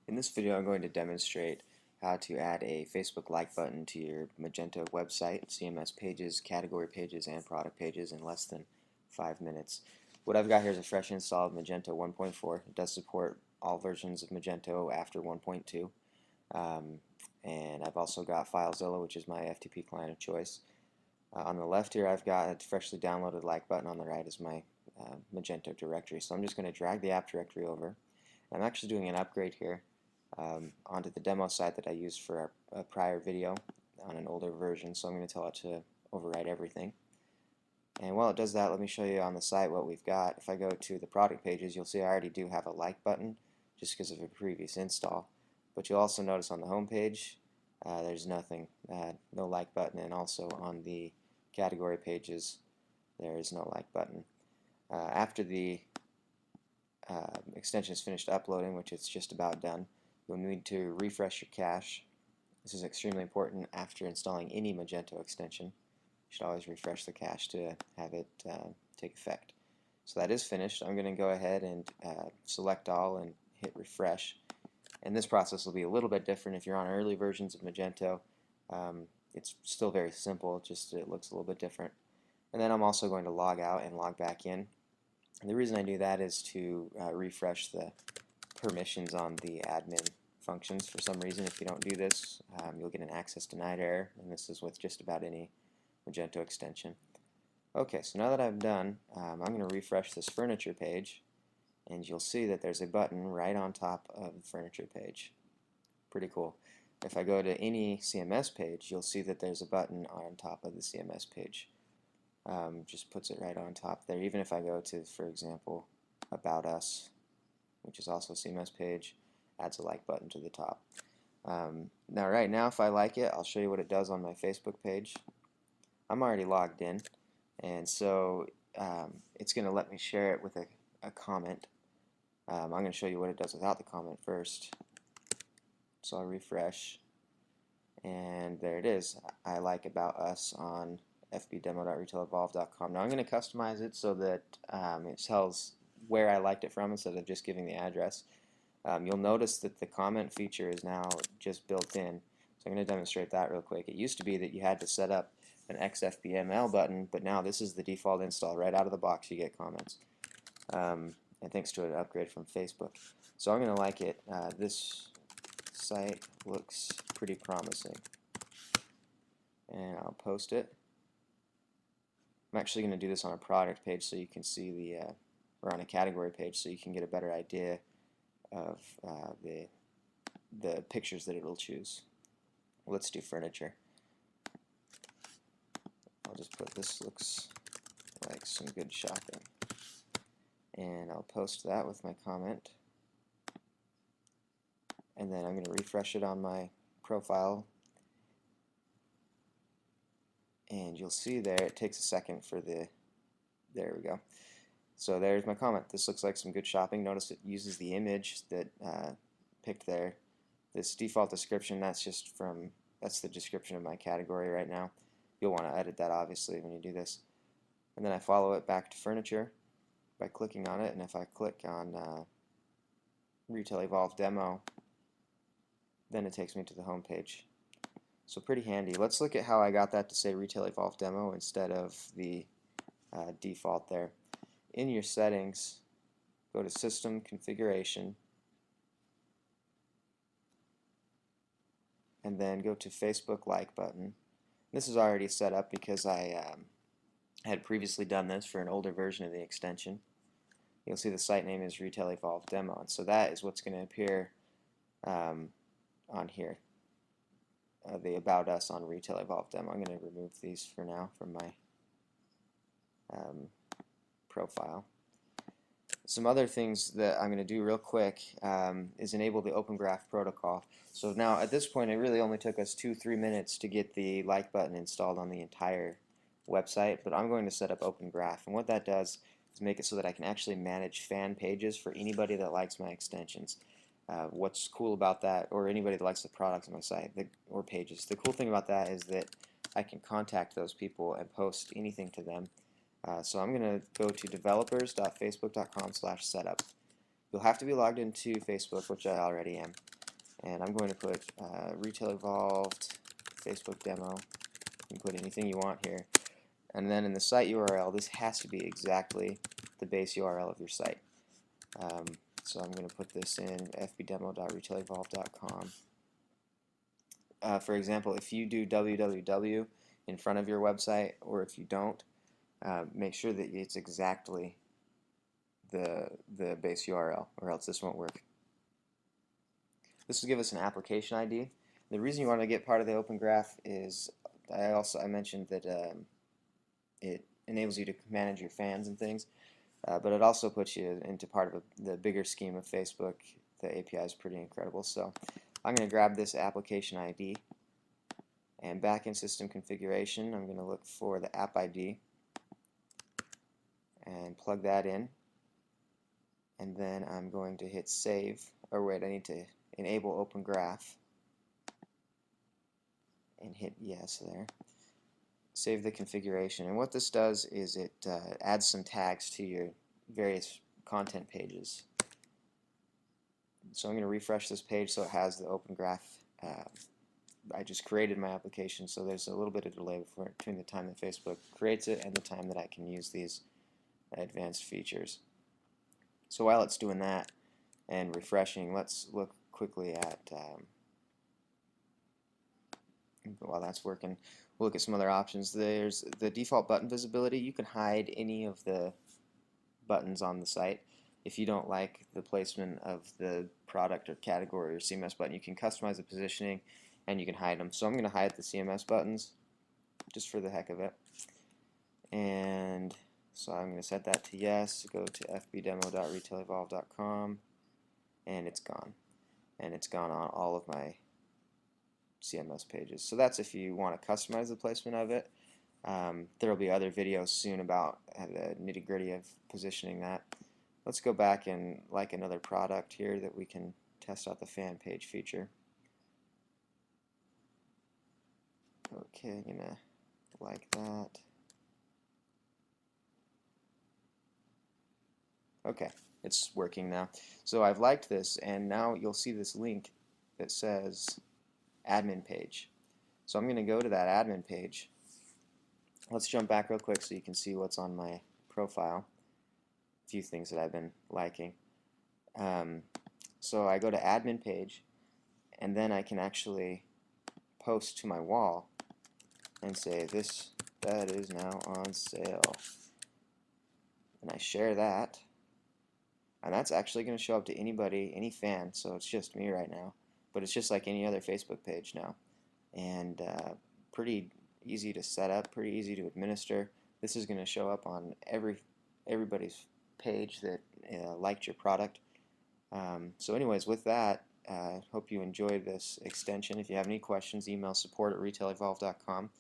In this video I'm going to demonstrate how to add a Facebook like button to your Magento website, CMS pages, category pages, and product pages in less than 5 minutes. What I've got here is a fresh install of Magento 1.4. It does support all versions of Magento after 1.2. And I've also got FileZilla, which is my FTP client of choice. On the left here I've got a freshly downloaded like button. On the right is my Magento directory. So I'm just going to drag the app directory over. I'm actually doing an upgrade here onto the demo site that I used for a prior video on an older version, so I'm going to tell it to overwrite everything. And while it does that, let me show you on the site what we've got. If I go to the product pages, you'll see I already do have a like button just because of a previous install. But you'll also notice on the home page there's nothing, no like button, and also on the category pages there is no like button. After the extension is finished uploading, which it's just about done, you'll need to refresh your cache. This is extremely important after installing any Magento extension. You should always refresh the cache to have it take effect. So that is finished. I'm going to go ahead and select all and hit refresh. And this process will be a little bit different if you're on early versions of Magento. It's still very simple, just it looks a little bit different. And then I'm also going to log out and log back in. And the reason I do that is to refresh the permissions on the admin functions. For some reason, if you don't do this, you'll get an access denied error, and this is with just about any Magento extension. Okay, so now that I've done, I'm going to refresh this furniture page, and you'll see that there's a button right on top of the furniture page. Pretty cool. If I go to any CMS page, you'll see that there's a button on top of the CMS page. Just puts it right on top there. Even if I go to, for example, About Us, which is also a CMS page, adds a like button to the top. Now right now, if I like it, I'll show you what it does on my Facebook page. I'm already logged in, and so it's going to let me share it with a comment. I'm going to show you what it does without the comment first. So I'll refresh, and there it is. I like About Us on fbdemo.retailevolve.com. Now I'm going to customize it so that it tells where I liked it from instead of just giving the address. You'll notice that the comment feature is now just built in. So I'm going to demonstrate that real quick. It used to be that you had to set up an XFBML button, but now this is the default install. Right out of the box you get comments. And thanks to an upgrade from Facebook. So I'm going to like it. This site looks pretty promising. And I'll post it. I'm actually going to do this on a product page so you can see the, or on a category page so you can get a better idea of the pictures that it'll choose. Let's do furniture. I'll just put this looks like some good shopping. And I'll post that with my comment. And then I'm going to refresh it on my profile. And you'll see there, it takes a second for there we go. So there's my comment. This looks like some good shopping. Notice it uses the image that picked there. This default description, that's the description of my category right now. You'll want to edit that obviously when you do this. And then I follow it back to furniture by clicking on it, and if I click on Retail Evolve Demo, then it takes me to the home page. So pretty handy. Let's look at how I got that to say Retail Evolve Demo instead of the default there. In your settings, go to System Configuration, and then go to Facebook Like button. This is already set up because I had previously done this for an older version of the extension. You'll see the site name is Retail Evolve Demo, and so that is what's going to appear on here. The About Us on Retail Evolve Demo. I'm going to remove these for now from my profile. Some other things that I'm going to do real quick is enable the Open Graph protocol. So now at this point it really only took us 2-3 minutes to get the like button installed on the entire website, but I'm going to set up Open Graph, and what that does is make it so that I can actually manage fan pages for anybody that likes my extensions. What's cool about that, or anybody that likes the products on my site or pages, the cool thing about that is that I can contact those people and post anything to them. So I'm going to go to developers.facebook.com/setup. You'll have to be logged into Facebook, which I already am. and I'm going to put Retail Evolved Facebook demo. You can put anything you want here. And then in the site URL, this has to be exactly the base URL of your site. So I'm going to put this in fbdemo.retailevolve.com. For example, if you do www in front of your website, or if you don't, make sure that it's exactly the base URL, or else this won't work. This will give us an application ID. The reason you want to get part of the Open Graph is I mentioned that it enables you to manage your fans and things, but it also puts you into part of the bigger scheme of Facebook. The API is pretty incredible. So I'm going to grab this application ID, and back in system configuration I'm going to look for the app ID and plug that in, and then I'm going to hit save, or wait, I need to enable Open Graph and hit yes there. Save the configuration, and what this does is it adds some tags to your various content pages. So I'm going to refresh this page so it has the Open Graph. I just created my application, so there's a little bit of delay between the time that Facebook creates it and the time that I can use these advanced features. So while it's doing that and refreshing, let's look quickly at while that's working, we'll look at some other options. There's the default button visibility. You can hide any of the buttons on the site. If you don't like the placement of the product or category or CMS button, you can customize the positioning and you can hide them. So I'm going to hide the CMS buttons just for the heck of it. And so I'm going to set that to yes, go to fbdemo.retailevolve.com, and it's gone. And it's gone on all of my CMS pages. So that's if you want to customize the placement of it. There will be other videos soon about the nitty-gritty of positioning that. Let's go back and like another product here that we can test out the fan page feature. Okay, I'm going to like that. Okay, it's working now. So I've liked this, and now you'll see this link that says admin page. So I'm going to go to that admin page. Let's jump back real quick so you can see what's on my profile. A few things that I've been liking. So I go to admin page, and then I can actually post to my wall and say that is now on sale. And I share that. And that's actually going to show up to anybody, any fan, so it's just me right now. But it's just like any other Facebook page now. And pretty easy to set up, pretty easy to administer. This is going to show up on everybody's page that liked your product. So anyways, with that, hope you enjoyed this extension. If you have any questions, email support@retailevolve.com.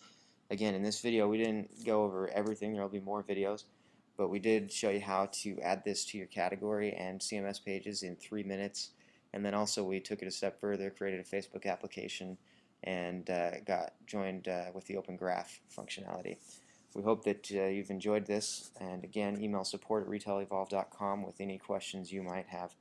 Again, in this video, we didn't go over everything. There will be more videos. But we did show you how to add this to your category and CMS pages in 3 minutes. And then also we took it a step further, created a Facebook application, and got joined with the Open Graph functionality. We hope that you've enjoyed this. And again, email support@retailevolve.com with any questions you might have.